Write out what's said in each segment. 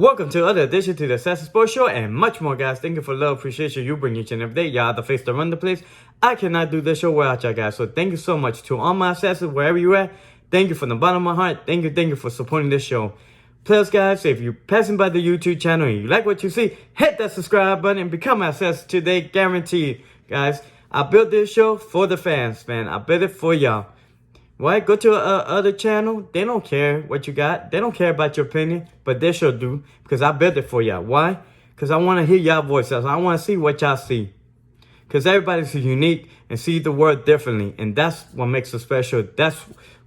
Welcome to another edition to the Assassin Sports Show and much more, guys. Thank you for the love, appreciation you bring each and every day. Y'all are the face to run the place. I cannot do this show without y'all, guys. So thank you so much to all my assassins, wherever you at. Thank you from the bottom of my heart. Thank you for supporting this show. Plus, guys, if you're passing by the YouTube channel and you like what you see, hit that subscribe button and become my assassin today, guaranteed. Guys, I built this show for the fans, man. I built it for y'all. Why? Go to other channel. They don't care what you got. They don't care about your opinion, but they sure do because I built it for y'all. Why? Because I want to hear y'all voices. I want to see what y'all see. Because everybody's unique and see the world differently, and that's what makes us special. That's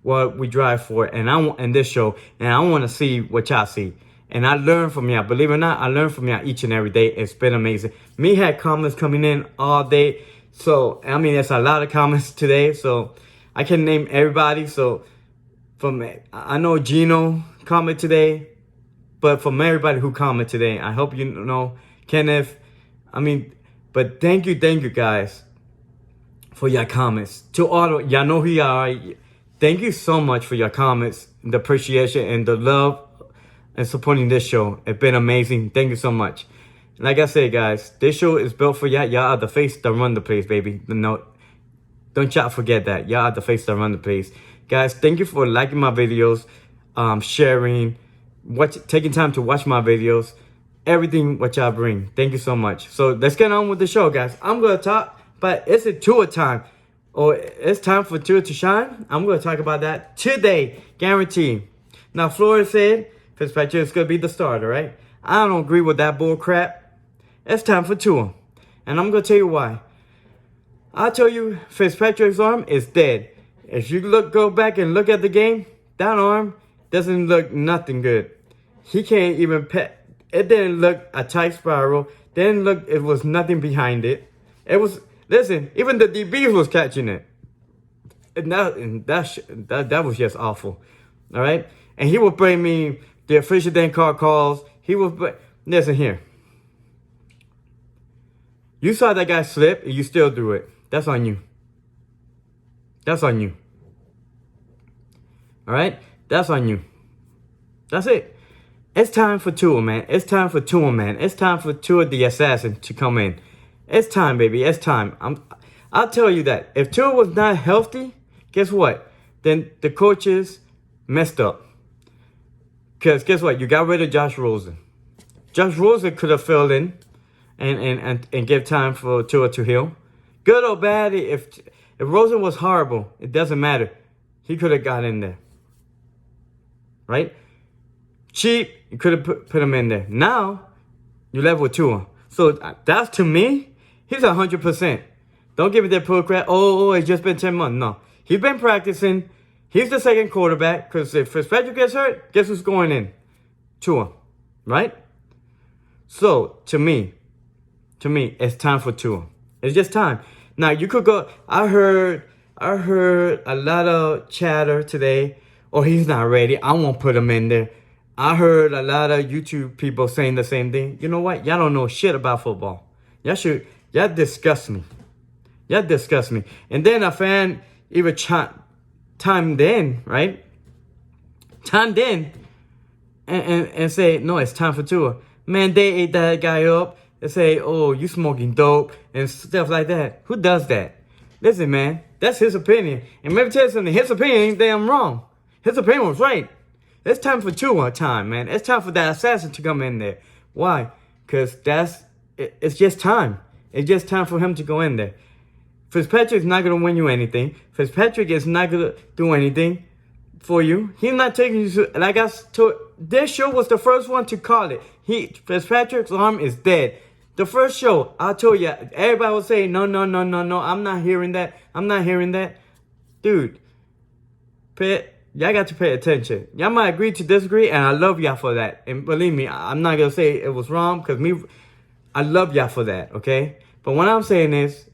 what we drive for. And I want in this show, and I want to see what y'all see. And I learn from y'all. Believe it or not, I learn from y'all each and every day. It's been amazing. Me had comments coming in all day, so I mean, it's a lot of comments today. So I can name everybody. So I know Gino comment today, but from everybody who comment today, I hope you know Kenneth. But thank you guys for your comments. To all of y'all know who you are. Thank you so much for your comments, the appreciation and the love and supporting this show. It's been amazing. Thank you so much. Like I said, guys, this show is built for y'all. Y'all are the face that run the place, baby. Don't y'all forget that. Y'all are the face that run the place. Guys, thank you for liking my videos, sharing, taking time to watch my videos, everything what y'all bring. Thank you so much. So let's get on with the show, guys. I'm going to talk, but it's a Tua time. Or it's time for Tua to shine. I'm going to talk about that today, guaranteed. Now, Florida said Fitzpatrick is going to be the starter, right? I don't agree with that bull crap. It's time for Tua. And I'm going to tell you why. I'll tell you, Fitzpatrick's arm is dead. If you go back and look at the game, that arm doesn't look nothing good. He can't even pet. It didn't look a tight spiral. Didn't look. It was nothing behind it. It was. Listen, even the DBs was catching it. And that was just awful. All right. And he would bring me the official didn't call calls. He would. Listen here. You saw that guy slip, and you still do it. That's on you. That's on you. All right? That's on you. That's it. It's time for Tua, man. It's time for Tua, man. It's time for Tua the Assassin to come in. It's time, baby. It's time. I'll tell you that. If Tua was not healthy, guess what? Then the coaches messed up. Because guess what? You got rid of Josh Rosen. Josh Rosen could have filled in and give time for Tua to heal. Good or bad, if Rosen was horrible, it doesn't matter. He could have got in there. Right? Cheap, you could have put him in there. Now, you left with Tua. So that's, to me, he's 100%. Don't give me that pull crap. Oh, it's just been 10 months. No. He's been practicing. He's the second quarterback. Because if Fitzpatrick gets hurt, guess who's going in? Tua. Right? So, to me, it's time for Tua. It's just time. Now you could go. I heard a lot of chatter today. Oh, he's not ready. I won't put him in there. I heard a lot of YouTube people saying the same thing. You know what? Y'all don't know shit about football. Y'all disgust me. Y'all disgust me. And then a fan even chimed in, right? Chimed in and say, no, it's time for Tua. Man, they ate that guy up. They say, oh, you smoking dope and stuff like that. Who does that? Listen, man, that's his opinion. And let me tell you something. His opinion ain't damn wrong. His opinion was right. It's time for Tua time, man. It's time for that assassin to come in there. Why? Because it's just time. It's just time for him to go in there. Fitzpatrick's not going to win you anything. Fitzpatrick is not going to do anything for you. He's not taking you to, like I told, this show was the first one to call it. Fitzpatrick's arm is dead. The first show, I told you, everybody was saying, no, I'm not hearing that. I'm not hearing that. Dude, y'all got to pay attention. Y'all might agree to disagree, and I love y'all for that. And believe me, I'm not going to say it was wrong, because I love y'all for that, okay? But what I'm saying is,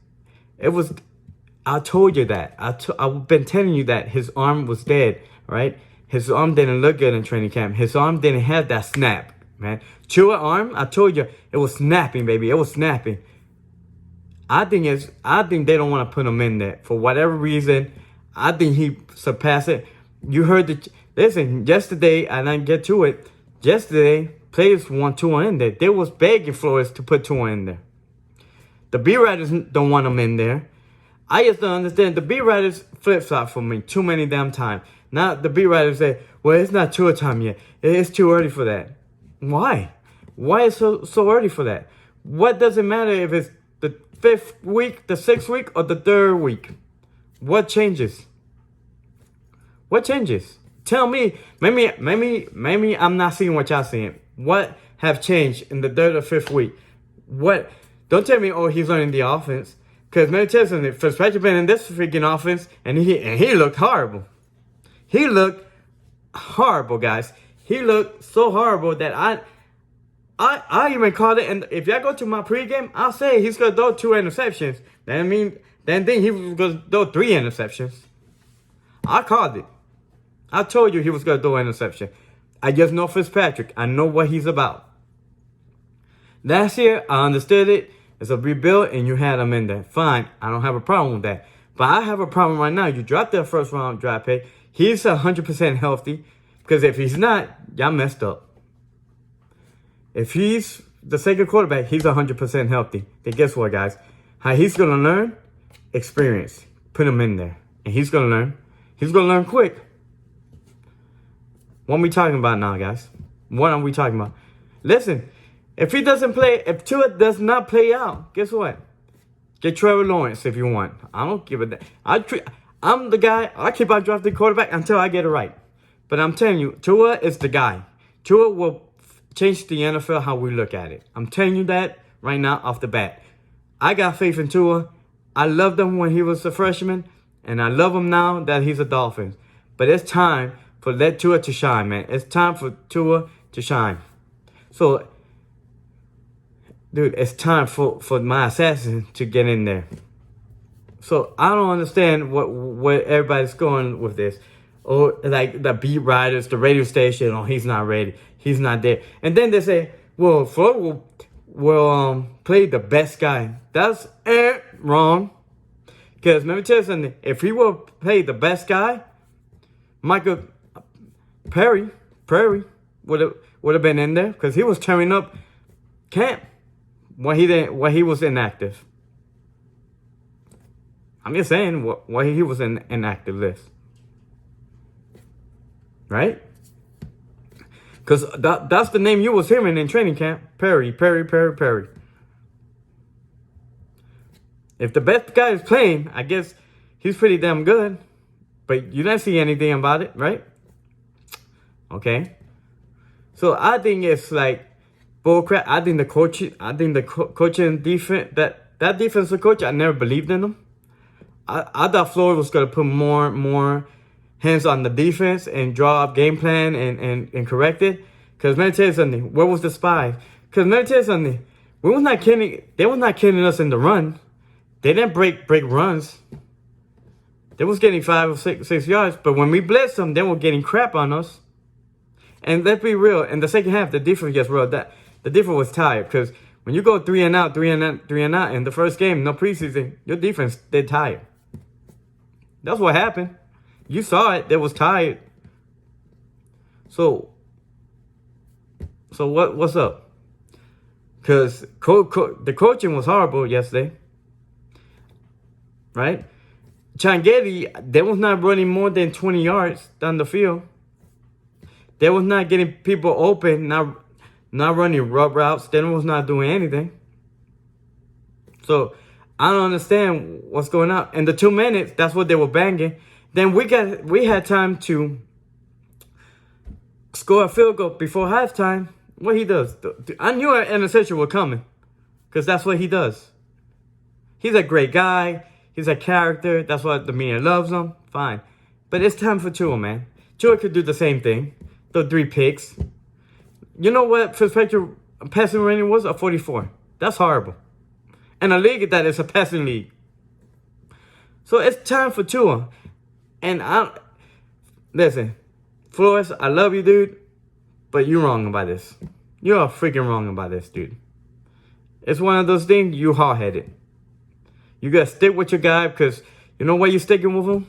I told you that. I've been telling you that his arm was dead, right? His arm didn't look good in training camp. His arm didn't have that snap, man. Tua arm, I told you, it was snapping, baby. It was snapping. I think they don't want to put him in there for whatever reason. I think he surpassed it. You heard listen, yesterday, and I get to it. Yesterday, players want Tua in there. They was begging Flores to put Tua in there. The B Riders don't want him in there. I just don't understand. The B Riders flip-flop for me too many damn times. Now the B Riders say, well, it's not Tua time yet. It's too early for that. Why? Why is it so early for that? What does it matter if it's the 5th week, the 6th week, or the 3rd week? What changes? What changes? Tell me. Maybe I'm not seeing what y'all seeing. What have changed in the 3rd or 5th week? What? Don't tell me, oh, he's learning the offense. Because many times Fitzpatrick been in this freaking offense, and he looked horrible. He looked horrible, guys. He looked so horrible that I even called it. And if y'all go to my pregame, I'll say he's gonna throw 2 interceptions. Then he was gonna throw 3 interceptions. I called it. I told you he was gonna throw an interception. I just know Fitzpatrick. I know what he's about. Last year, I understood it. It's a rebuild, and you had him in there. Fine, I don't have a problem with that. But I have a problem right now. You dropped that 1st round draft pick. He's 100% healthy. Because if he's not, y'all messed up. If he's the 2nd quarterback, he's 100% healthy. Then guess what, guys? How he's going to learn? Experience. Put him in there. And he's going to learn. He's going to learn quick. What are we talking about now, guys? What are we talking about? Listen, if Tua does not play out, guess what? Get Trevor Lawrence if you want. I don't give a damn. I'm the guy. I keep on drafting quarterback until I get it right. But I'm telling you, Tua is the guy. Tua will change the NFL how we look at it. I'm telling you that right now off the bat. I got faith in Tua. I loved him when he was a freshman, and I love him now that he's a Dolphin. But it's time for let Tua to shine, man. It's time for Tua to shine. So, dude, it's time for my assassin to get in there. So I don't understand what everybody's going with this. Or like the beat writers, the radio station, oh, he's not ready. He's not there. And then they say, well, Flo will play the best guy. That's wrong. Because let me tell you something. If he will play the best guy, Michael Perry would have been in there. Because he was tearing up camp when he was inactive. I'm just saying why he was in inactive list. Right? Because that's the name you was hearing in training camp. Perry. If the best guy is playing, I guess he's pretty damn good. But you don't see anything about it, right? Okay. So I think it's like bullcrap. I think the coaching defense, that defensive coach, I never believed in him. I thought Flores was going to put more hands on the defense and draw up game plan and correct it. Because let me tell you something. Where was the spy? Because let me tell you something. They was not killing us in the run. They didn't break runs. They was getting 5 or 6 yards. But when we blitzed them, they were getting crap on us. And let's be real. In the second half, the defense gets real. The defense was tired. Because when you go 3 and out in the first game, no preseason, your defense, they're tired. That's what happened. You saw it. They was tired. So what's up? Because the coaching was horrible yesterday. Right? Changetti, they was not running more than 20 yards down the field. They was not getting people open, not running rub routes. They was not doing anything. So I don't understand what's going on. In the 2 minutes, that's what they were banging. Then we had time to score a field goal before halftime. What he does, I knew an interception was coming, because that's what he does. He's a great guy. He's a character. That's why the media loves him. Fine, but it's time for Tua, man. Tua could do the same thing. The 3 picks. You know what Fitzpatrick passing rating was? A 44. That's horrible. And a league that is a passing league. So it's time for Tua. And listen, Flores, I love you, dude, but you're wrong about this. You're freaking wrong about this, dude. It's one of those things, you hard-headed. You gotta stick with your guy, because you know why you're sticking with him?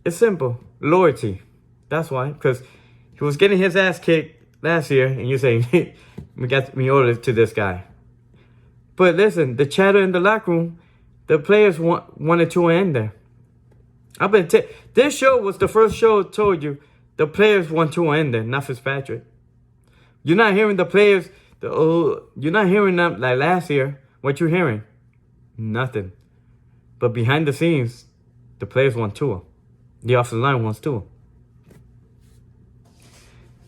It's simple. Loyalty. That's why. Because he was getting his ass kicked last year, and you say we got me ordered to this guy. But listen, the chatter in the locker room, the players wanted to end there. This show was the first show told you the players want to end there, not Fitzpatrick. You're not hearing the players. You're not hearing them like last year. What you hearing? Nothing. But behind the scenes, the players want Tua. The offensive line wants Tua.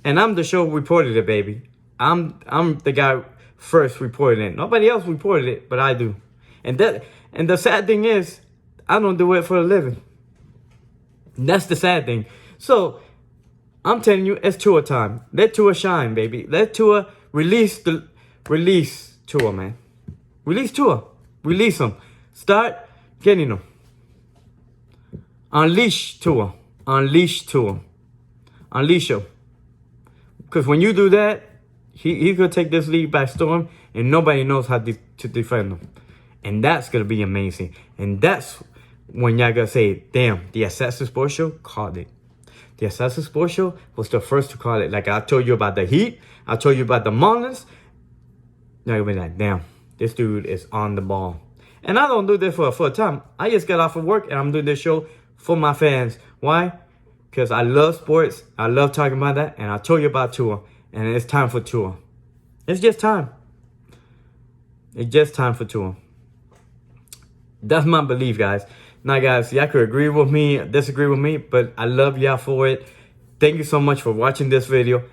And I'm the show who reported it, baby. I'm the guy first reported it. Nobody else reported it, but I do. And the sad thing is, I don't do it for a living. That's the sad thing. So I'm telling you, it's Tua time. Let Tua shine, baby. Let Tua release Tua, man. Release Tua. Release him. Start getting him. Unleash Tua. Unleash Tua. Unleash him. Because when you do that, he's going to take this league by storm, and nobody knows how to defend him. And that's going to be amazing. And that's when y'all going to say, damn, the Assassin Sports Show called it. The Assassin Sports Show was the first to call it. Like I told you about the Heat. I told you about the Marlins. Now you'll be like, damn, this dude is on the ball. And I don't do this for a full time. I just got off of work and I'm doing this show for my fans. Why? Because I love sports. I love talking about that. And I told you about Tua. And it's time for Tua. It's just time. It's just time for Tua. That's my belief, guys. Now, guys, y'all could agree with me, disagree with me, but I love y'all for it. Thank you so much for watching this video.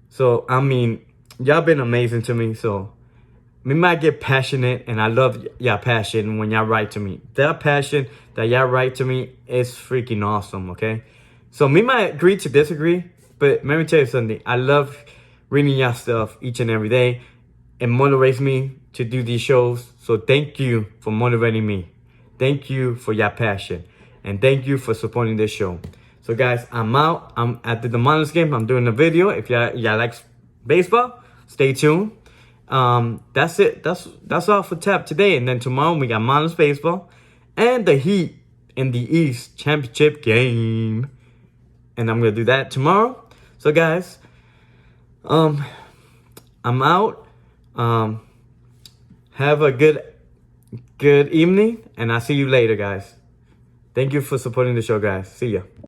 So, I mean, y'all been amazing to me. So, we might get passionate, and I love y'all passion when y'all write to me. That passion that y'all write to me is freaking awesome, okay? So, we might agree to disagree, but let me tell you something. I love reading y'all stuff each and every day. It motivates me to do these shows. So, thank you for motivating me. Thank you for your passion. And thank you for supporting this show. So, guys, I'm out. I'm at the Marlins game. I'm doing a video. If y'all like baseball, stay tuned. That's it. That's all for Tap today. And then tomorrow we got Marlins baseball and the Heat in the East championship game. And I'm gonna do that tomorrow. So, guys, I'm out. Have a good evening, and I'll see you later, guys. Thank you for supporting the show, guys. See ya.